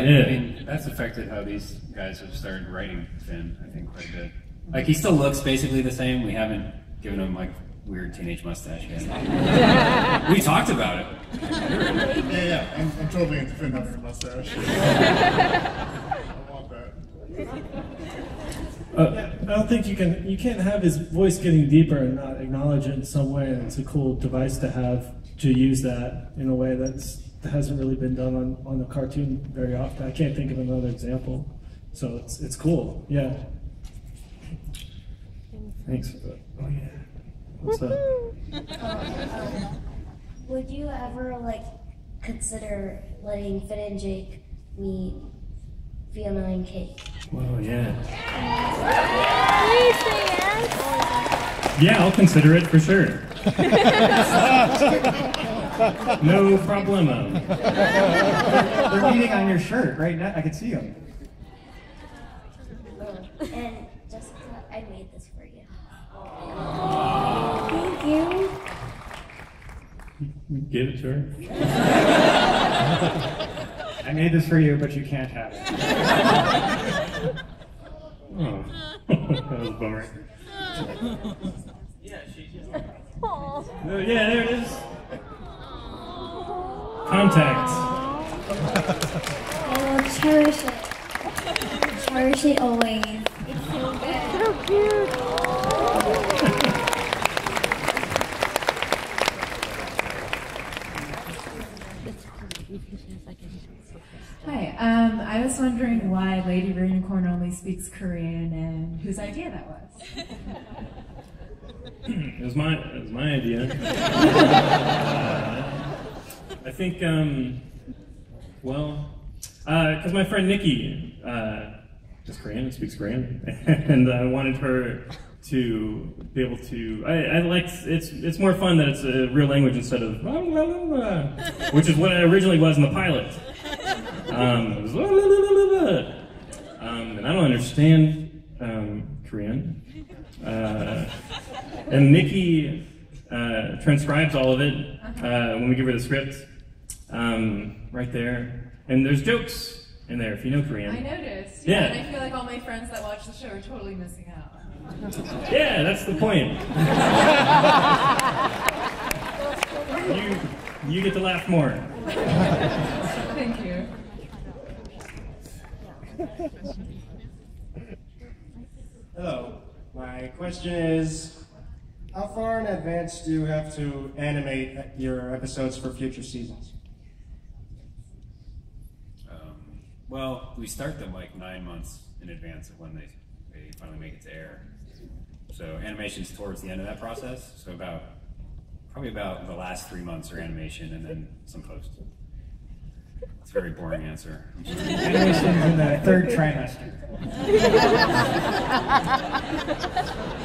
I mean, that's affected how these guys have started writing Finn, I think, quite a bit. Like, he still looks basically the same. We haven't given him, like, weird teenage mustache yet. We talked about it. Yeah, I'm totally into Finn having a mustache. I want that. I don't think you can't have his voice getting deeper and not acknowledge it in some way, and it's a cool device to use that in a way that hasn't really been done on a cartoon very often. I can't think of another example. So it's cool, yeah. Thanks for that. Oh yeah. What's up? Would you ever consider letting Finn and Jake meet Fiona and Kate? Well, yeah. Please say yes. Yeah, I'll consider it for sure. No problemo. They're meeting on your shirt right now. I can see them. And Jessica, I made this for you. Thank you. Give it to her. I made this for you, but you can't have it. Oh, that was a bummer. Aww. Yeah, there it is. Contact. I will cherish it. Cherish it always. It's so cute. Hi, I was wondering why Lady Unicorn only speaks Korean and whose idea that was. It was my idea. I think, because my friend Nikki is Korean and speaks Korean, and I wanted her to be able to. I like it's more fun that it's a real language instead of which is what it originally was in the pilot. It was, and I don't understand Korean. And Nikki transcribes all of it when we give her the script, right there. And there's jokes in there if you know Korean. I noticed. Yeah. And I feel like all my friends that watch the show are totally missing out. Yeah, that's the point. You get to laugh more. Thank you. Hello. My question is, how far in advance do you have to animate your episodes for future seasons? Well, we start them like 9 months in advance of when they finally make it to air. So animation's towards the end of that process. So probably about the last 3 months are animation and then some post. It's a very boring answer. Animation's in the third trimester.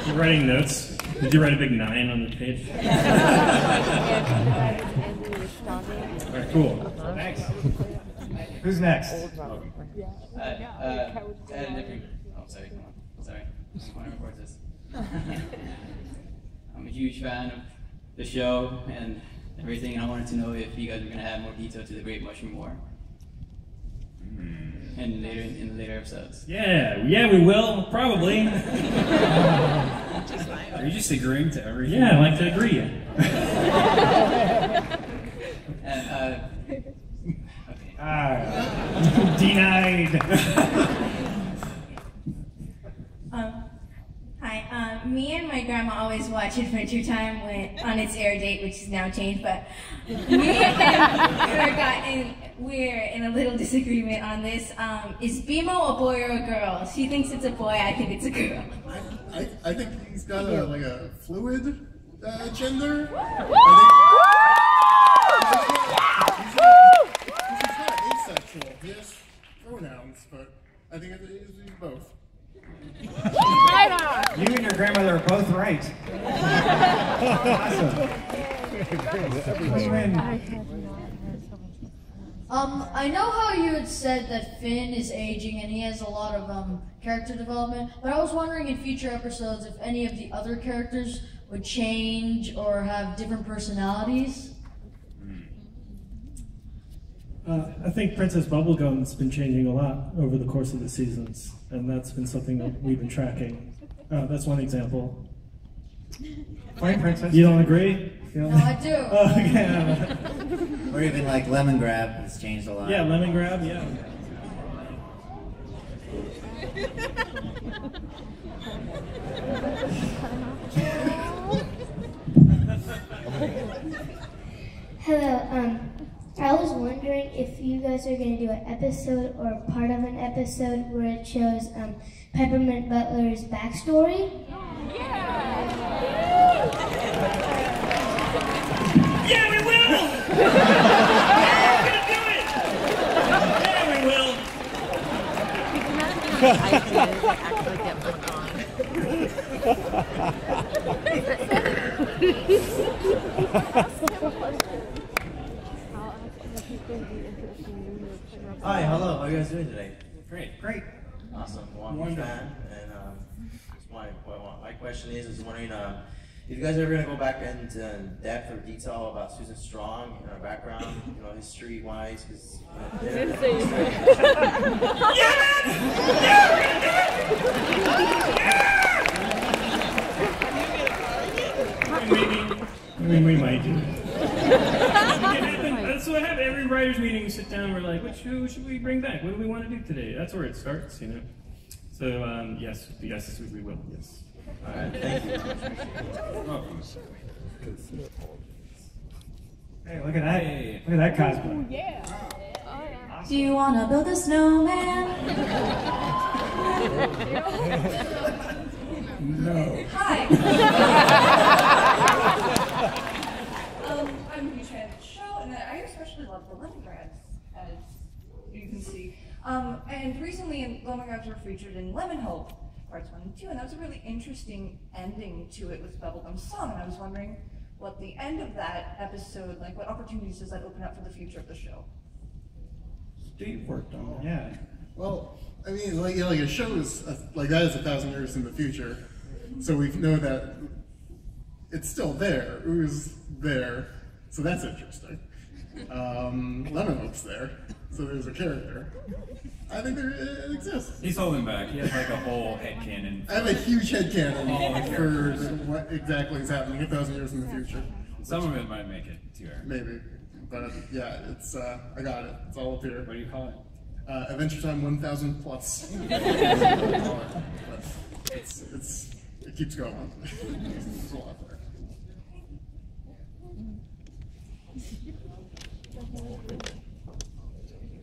You writing notes? Did you write a big 9 on the page? All right, cool. Thanks. Who's next? I had a different. Oh, sorry. Sorry. I want to record this. I'm a huge fan of the show and everything, and I wanted to know if you guys were going to add more detail to the Great Mushroom War. And later in the later episodes. Yeah, we will, probably. Are you just agreeing to everything? Yeah, I like to agree. And, Denied. Hi. Me and my grandma always watch Adventure Time on its air date, which is now changed. But me and we're in a little disagreement on this. Is Bimo a boy or a girl? She thinks it's a boy. I think it's a girl. I think he's got a fluid gender. He's not asexual. He has pronouns, but I think he's both. You and your grandmother are both right. Awesome. I know how you had said that Finn is aging and he has a lot of character development, but I was wondering in future episodes if any of the other characters would change or have different personalities. I think Princess Bubblegum's been changing a lot over the course of the seasons, and that's been something that we've been tracking. That's one example. Fine, Princess. You don't agree? You don't No, I do. Oh, okay. Or even like Lemon Grab has changed a lot. Yeah, Lemon Grab, yeah. Hello, I was wondering if you guys are going to do an episode or part of an episode where it shows Peppermint Butler's backstory. Yeah, we will! Yeah, we're gonna do it! Yeah, we will! I did actually get one Hi, hello. How are you guys doing today? Great. Great. Awesome. Well, I'm a fan, and my question is wondering if you guys are ever gonna go back into depth or detail about Susan Strong and her background, history-wise, because. Yeah, man! Yeah, we're gonna do it! Yeah! We might do it. So I have every writers meeting sit down. We're like, who should we bring back? What do we want to do today? That's where it starts, So yes, we will. Yes. All right, thank you. Hey, look at that! Look at that cosplay. Do you want to build a snowman? No. Hi. I'm a huge fan of the show, and I especially love the Lemongrads, as you can see. And recently, Lemongrads were featured in Lemon Hope, parts 1 and 2, and that was a really interesting ending to it with Bubblegum's song, and I was wondering what the end of that episode, like what opportunities does that open up for the future of the show? Steve worked on it. Yeah. Well, I mean, like a show is like that is 1,000 years in the future, so we know that it's still there. It was there, so that's interesting. Lemon Hope's there, so there's a character. I think it exists. He's holding back. He has like a whole headcanon. I have a huge headcanon for what exactly is happening 1,000 years in the future. Some of it might make it to air. Maybe, but yeah, it's I got it. It's all up here. What do you call it? Adventure Time 1000 plus. It keeps going. There's a lot there.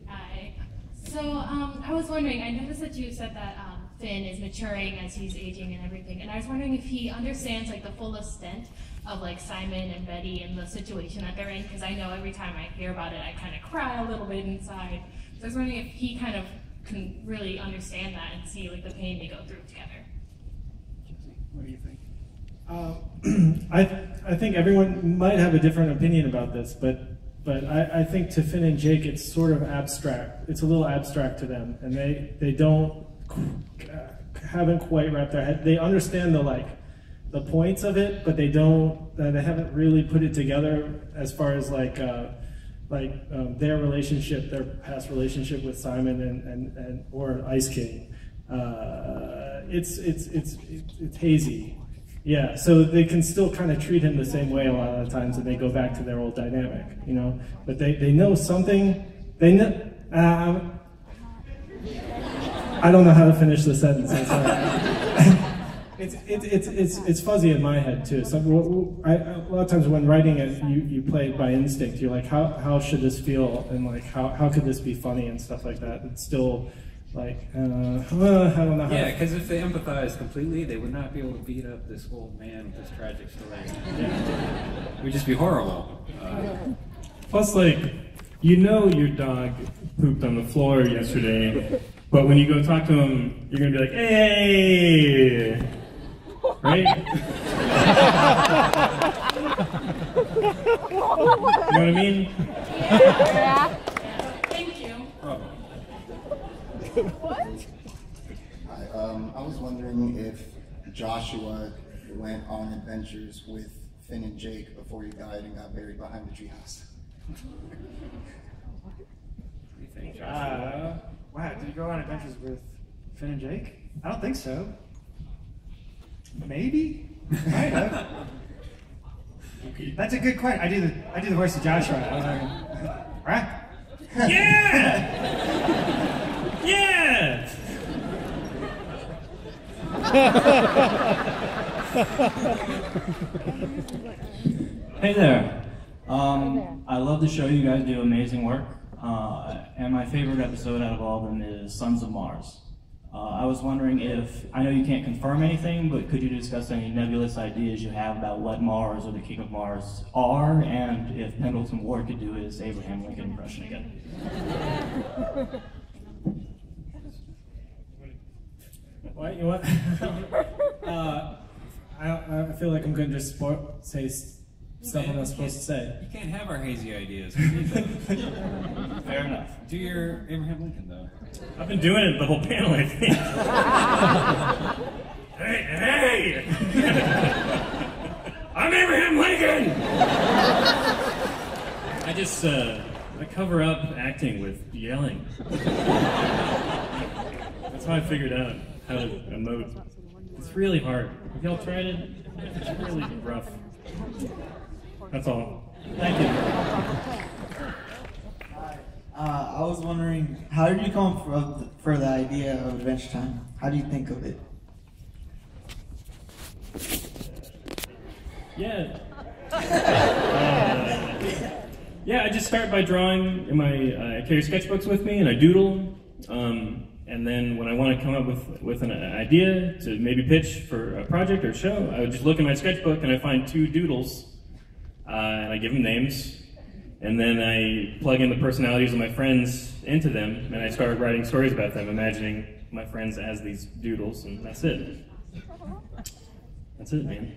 Hi. So I was wondering, I noticed that you said that Finn is maturing as he's aging and everything, and I was wondering if he understands like the full extent of like Simon and Betty and the situation that they're in, because I know every time I hear about it, I kind of cry a little bit inside. So I was wondering if he kind of can really understand that and see like the pain they go through together. What do you think? I think everyone might have a different opinion about this, but I think to Finn and Jake, it's sort of abstract. It's a little abstract to them, and they haven't quite wrapped their head. They understand the points of it, but they haven't really put it together as far as their relationship, their past relationship with Simon and or Ice King. It's hazy. Yeah, so they can still kind of treat him the same way a lot of the times, and they go back to their old dynamic, But they know something. They know. I don't know how to finish the sentence. I'm sorry. It's fuzzy in my head too. So a lot of times when writing it, you play it by instinct. You're like, how should this feel, and like how could this be funny and stuff like that. It's still. I don't know how. Yeah, because if they empathize completely, they would not be able to beat up this old man with this tragic story. Yeah. It would just be horrible. Plus, your dog pooped on the floor yesterday, but when you go talk to him, you're going to be like, hey! Right? You know what I mean? Yeah. Thank you. What? Hi, I was wondering if Joshua went on adventures with Finn and Jake before he died and got buried behind the treehouse. Wow, did you go on adventures with Finn and Jake? I don't think so. Maybe? Might have. That's a good question. I do the voice of Joshua. I was like, right? Yeah! Yeah! Hey there. I love the show. You guys do amazing work. And my favorite episode out of all of them is Sons of Mars. I was wondering if, I know you can't confirm anything, but could you discuss any nebulous ideas you have about what Mars or the King of Mars are, and if Pendleton Ward could do his Abraham Lincoln impression again? What you want? I feel like I'm going to just say stuff I'm not supposed to say. You can't have our hazy ideas. We need those. Fair enough. Do your Abraham Lincoln, though. I've been doing it the whole panel, I think. Hey! I'm Abraham Lincoln! I just, I cover up acting with yelling. That's how I figured out how to emote. It's really hard. Have y'all tried it? It's really rough. That's all. Thank you. I was wondering, how did you come up for the idea of Adventure Time? How do you think of it? Yeah. Yeah, I just start by drawing in my, I carry sketchbooks with me and I doodle. And then when I want to come up with an idea to maybe pitch for a project or a show, I would just look in my sketchbook and I find 2 doodles and I give them names. And then I plug in the personalities of my friends into them, and I start writing stories about them, imagining my friends as these doodles, and that's it. That's it, man.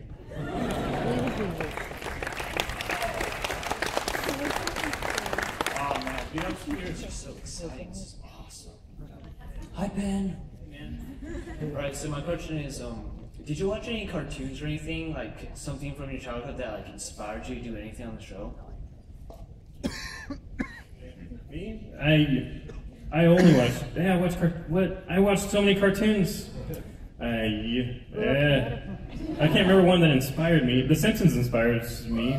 Oh man, being up here is just so exciting. This is awesome. Hi, Ben. Alright, so my question is, did you watch any cartoons or anything, like something from your childhood that like inspired you to do anything on the show? Me? I only watched. Yeah, I watched so many cartoons. I can't remember one that inspired me. The Simpsons inspires me.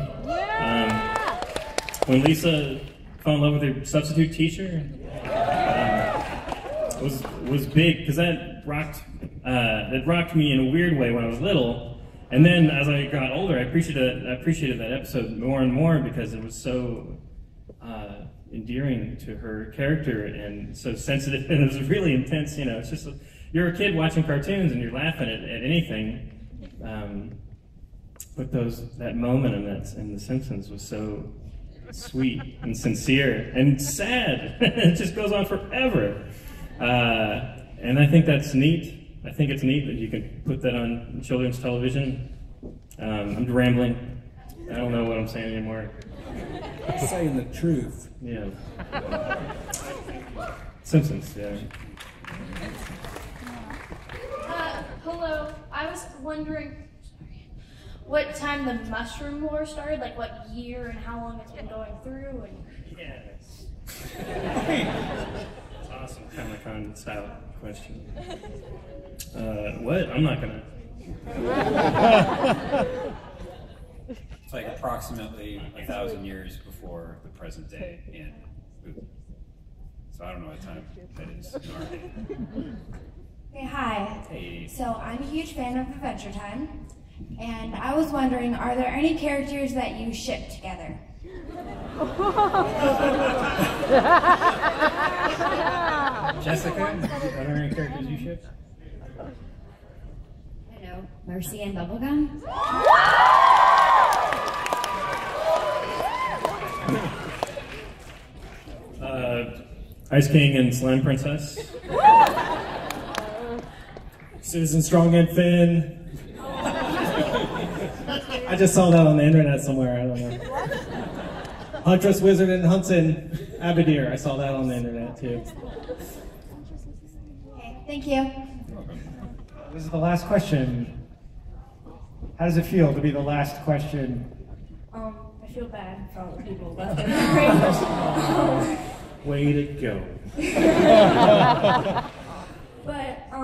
When Lisa fell in love with her substitute teacher, was big because that rocked me in a weird way when I was little. And then as I got older, I appreciated that episode more and more because it was so endearing to her character and so sensitive, and it was really intense. You know, it's just you're a kid watching cartoons and you're laughing at anything. But that moment in The Simpsons was so sweet and sincere and sad. It just goes on forever. And I think that's neat. I think it's neat that you can put that on children's television. I'm rambling. I don't know what I'm saying anymore. Saying the truth. Yeah. Simpsons, yeah. Hello. I was wondering what time the Mushroom War started, like what year and how long it's been going through. And Yes. It's awesome. Comic-Con style question. What? I'm not gonna. It's like approximately 1,000 years before the present day in Booth. So I don't know what time that is in our day. Hey, hi. Hey. So I'm a huge fan of Adventure Time, and I was wondering, are there any characters that you ship together? Jessica, are there any characters you ship? I know, Mercy and Bubblegum. Ice King and Slime Princess. Susan Strong and Finn. I just saw that on the internet somewhere, I don't know. Huntress, Wizard, and Hunson Abadir. I saw that on the internet too. Okay, thank you. This is the last question. How does it feel to be the last question? I feel bad for all the people left in the Way to go. But I'm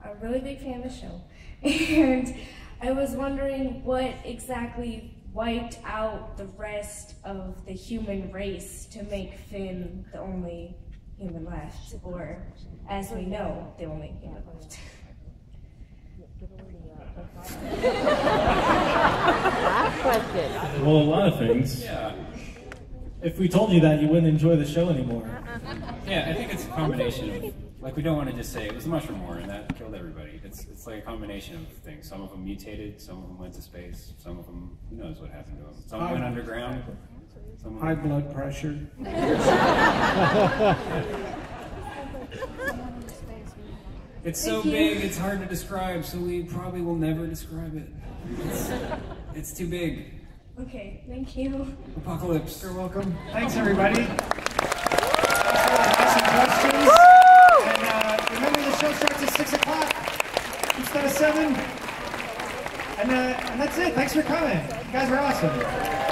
a really big fan of the show, and I was wondering what exactly wiped out the rest of the human race to make Finn the only human left, or as we know, the only human left. Well, a lot of things. Yeah. If we told you that, you wouldn't enjoy the show anymore. Yeah, I think it's a combination of, like, we don't want to just say it was a mushroom war and that killed everybody. It's like a combination of things. Some of them mutated, some of them went to space, some of them, who knows what happened to them. Some went underground. Some High blood pressure. It's so big, it's hard to describe, so we probably will never describe it. It's too big. Okay, thank you. Apocalypse. You're welcome. Thanks, everybody. Awesome questions. And remember, the show starts at 6 o'clock instead of 7. And that's it. Thanks for coming. You guys are awesome.